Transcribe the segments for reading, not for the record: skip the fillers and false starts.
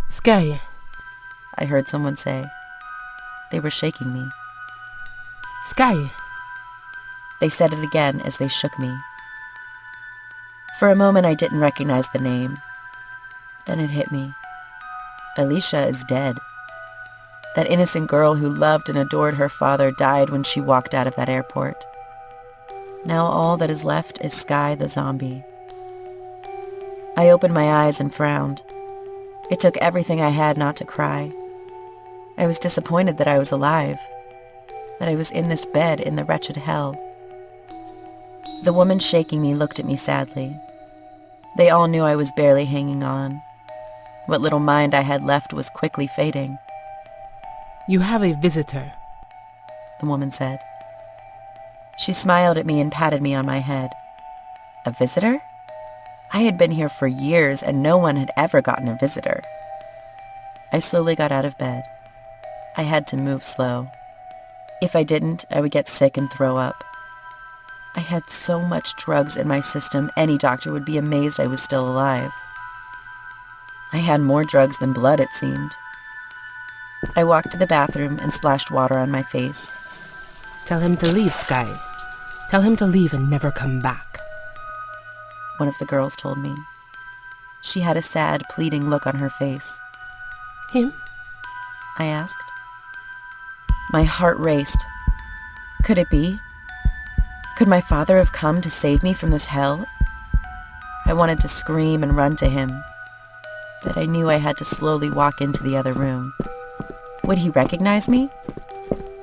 Sky, I heard someone say. They were shaking me. Sky. They said it again as they shook me. For a moment I didn't recognize the name. Then it hit me. Alicia is dead. That innocent girl who loved and adored her father died when she walked out of that airport. Now all that is left is Sky the zombie. I opened my eyes and frowned. It took everything I had not to cry. I was disappointed that I was alive, that I was in this bed in the wretched hell. The woman shaking me looked at me sadly. They all knew I was barely hanging on. What little mind I had left was quickly fading. You have a visitor, the woman said. She smiled at me and patted me on my head. A visitor? I had been here for years and no one had ever gotten a visitor. I slowly got out of bed. I had to move slow. If I didn't, I would get sick and throw up. I had so much drugs in my system, any doctor would be amazed I was still alive. I had more drugs than blood, it seemed. I walked to the bathroom and splashed water on my face. Tell him to leave, Sky. Tell him to leave and never come back, one of the girls told me. She had a sad, pleading look on her face. Him? I asked. My heart raced. Could it be? Could my father have come to save me from this hell? I wanted to scream and run to him, but I knew I had to slowly walk into the other room. Would he recognize me?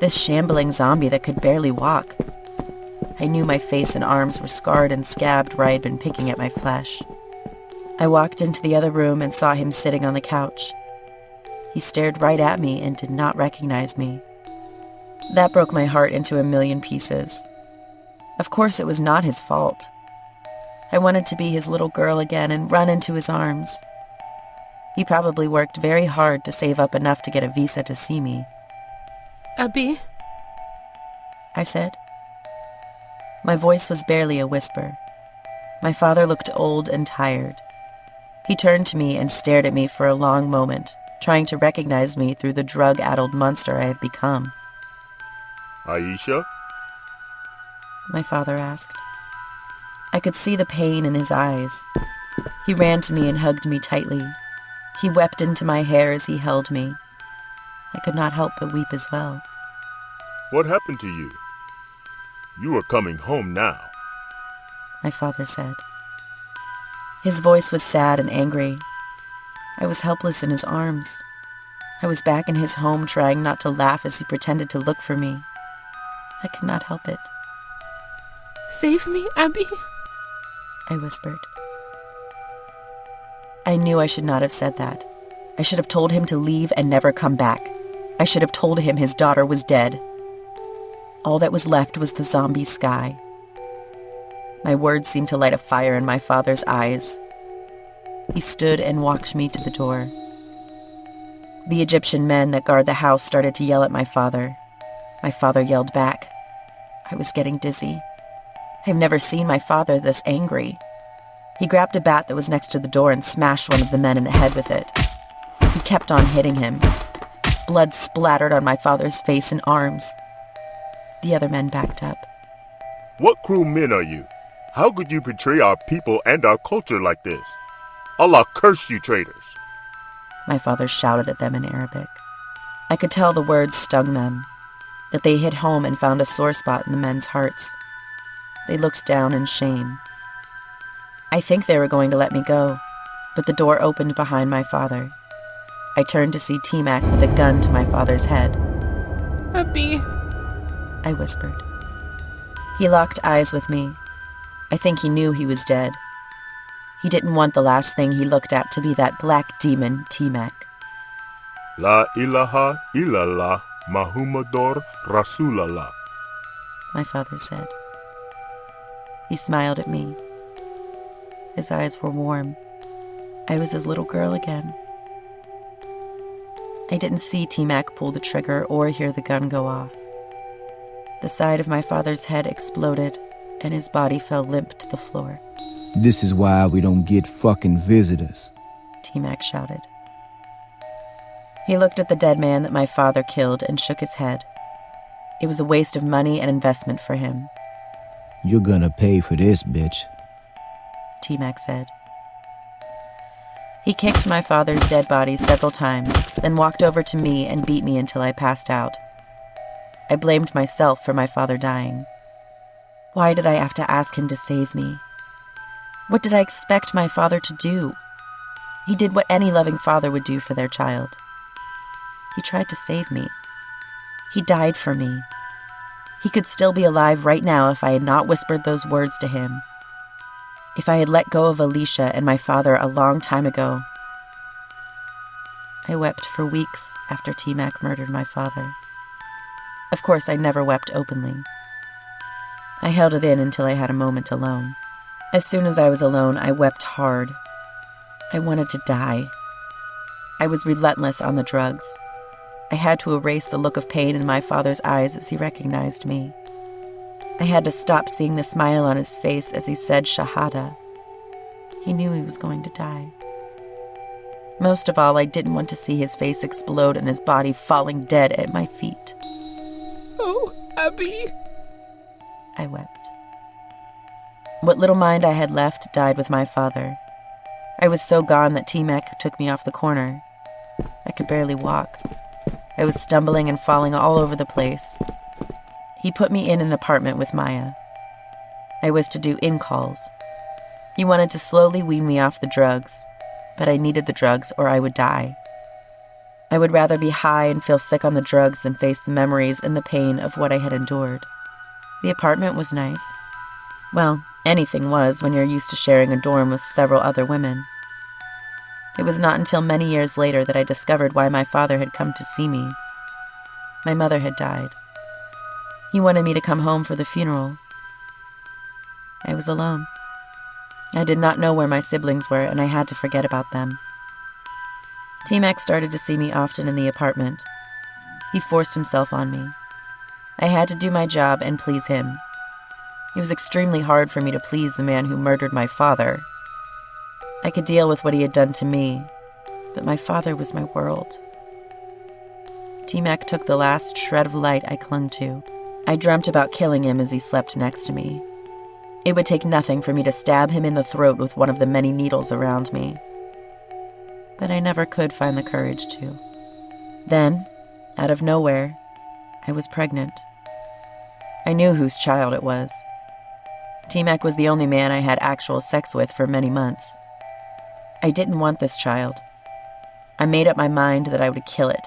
This shambling zombie that could barely walk. I knew my face and arms were scarred and scabbed where I had been picking at my flesh. I walked into the other room and saw him sitting on the couch. He stared right at me and did not recognize me. That broke my heart into a million pieces. Of course it was not his fault. I wanted to be his little girl again and run into his arms. He probably worked very hard to save up enough to get a visa to see me. Abby? I said. My voice was barely a whisper. My father looked old and tired. He turned to me and stared at me for a long moment, trying to recognize me through the drug-addled monster I had become. Aisha? My father asked. I could see the pain in his eyes. He ran to me and hugged me tightly. He wept into my hair as he held me. I could not help but weep as well. What happened to you? You are coming home now, my father said. His voice was sad and angry. I was helpless in his arms. I was back in his home trying not to laugh as he pretended to look for me. I could not help it. Save me, Abby, I whispered. I knew I should not have said that. I should have told him to leave and never come back. I should have told him his daughter was dead. All that was left was the zombie Sky. My words seemed to light a fire in my father's eyes. He stood and walked me to the door. The Egyptian men that guard the house started to yell at my father. My father yelled back. I was getting dizzy. I've never seen my father this angry. He grabbed a bat that was next to the door and smashed one of the men in the head with it. He kept on hitting him. Blood splattered on my father's face and arms. The other men backed up. What cruel men are you? How could you betray our people and our culture like this? Allah curse you, traitors! My father shouted at them in Arabic. I could tell the words stung them, that they hit home and found a sore spot in the men's hearts. They looked down in shame. I think they were going to let me go, but the door opened behind my father. I turned to see T-Mac with a gun to my father's head. Abby, I whispered. He locked eyes with me. I think he knew he was dead. He didn't want the last thing he looked at to be that black demon, T-Mac. La ilaha illallah Muhammadur Rasulallah, my father said. He smiled at me. His eyes were warm. I was his little girl again. I didn't see T-Mac pull the trigger or hear the gun go off. The side of my father's head exploded, and his body fell limp to the floor. This is why we don't get fucking visitors, T-Mac shouted. He looked at the dead man that my father killed and shook his head. It was a waste of money and investment for him. You're gonna pay for this, bitch, T-Mac said. He kicked my father's dead body several times, then walked over to me and beat me until I passed out. I blamed myself for my father dying. Why did I have to ask him to save me? What did I expect my father to do? He did what any loving father would do for their child. He tried to save me. He died for me. He could still be alive right now if I had not whispered those words to him. If I had let go of Alicia and my father a long time ago. I wept for weeks after T-Mac murdered my father. Of course, I never wept openly. I held it in until I had a moment alone. As soon as I was alone, I wept hard. I wanted to die. I was relentless on the drugs. I had to erase the look of pain in my father's eyes as he recognized me. I had to stop seeing the smile on his face as he said Shahada. He knew he was going to die. Most of all, I didn't want to see his face explode and his body falling dead at my feet. Oh, Abby. I wept. What little mind I had left died with my father. I was so gone that T-Mac took me off the corner. I could barely walk. I was stumbling and falling all over the place. He put me in an apartment with Maya. I was to do in-calls. He wanted to slowly wean me off the drugs, but I needed the drugs or I would die. I would rather be high and feel sick on the drugs than face the memories and the pain of what I had endured. The apartment was nice. Well, anything was when you're used to sharing a dorm with several other women. It was not until many years later that I discovered why my father had come to see me. My mother had died. He wanted me to come home for the funeral. I was alone. I did not know where my siblings were, and I had to forget about them. T-Mac started to see me often in the apartment. He forced himself on me. I had to do my job and please him. It was extremely hard for me to please the man who murdered my father. I could deal with what he had done to me, but my father was my world. T-Mac took the last shred of light I clung to. I dreamt about killing him as he slept next to me. It would take nothing for me to stab him in the throat with one of the many needles around me. But I never could find the courage to. Then, out of nowhere, I was pregnant. I knew whose child it was. T-Mac was the only man I had actual sex with for many months. I didn't want this child. I made up my mind that I would kill it.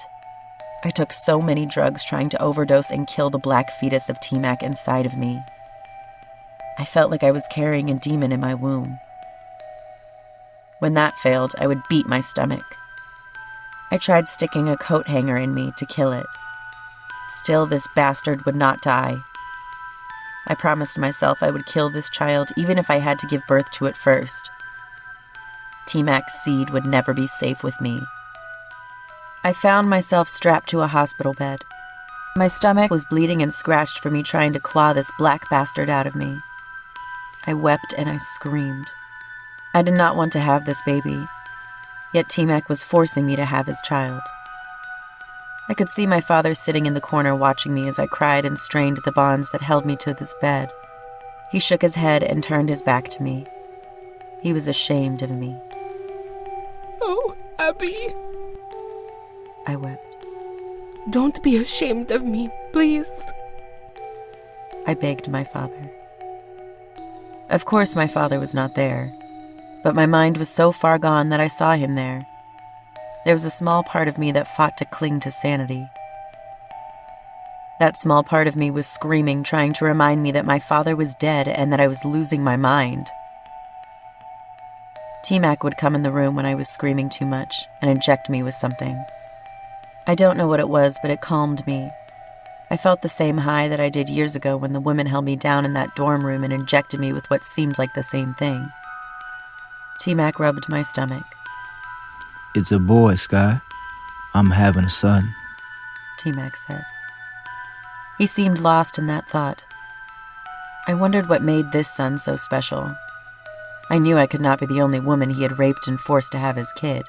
I took so many drugs trying to overdose and kill the black fetus of T-Mac inside of me. I felt like I was carrying a demon in my womb. When that failed, I would beat my stomach. I tried sticking a coat hanger in me to kill it. Still, this bastard would not die. I promised myself I would kill this child even if I had to give birth to it first. T-Mac's seed would never be safe with me. I found myself strapped to a hospital bed. My stomach was bleeding and scratched from me trying to claw this black bastard out of me. I wept and I screamed. I did not want to have this baby, yet T-Mac was forcing me to have his child. I could see my father sitting in the corner watching me as I cried and strained at the bonds that held me to this bed. He shook his head and turned his back to me. He was ashamed of me. Oh, Abby. I wept. Don't be ashamed of me, please. I begged my father. Of course, my father was not there, but my mind was so far gone that I saw him there. There was a small part of me that fought to cling to sanity. That small part of me was screaming, trying to remind me that my father was dead and that I was losing my mind. T-Mac would come in the room when I was screaming too much and inject me with something. I don't know what it was, but it calmed me. I felt the same high that I did years ago when the women held me down in that dorm room and injected me with what seemed like the same thing. T-Mac rubbed my stomach. It's a boy, Sky. I'm having a son, T-Mac said. He seemed lost in that thought. I wondered what made this son so special. I knew I could not be the only woman he had raped and forced to have his kid.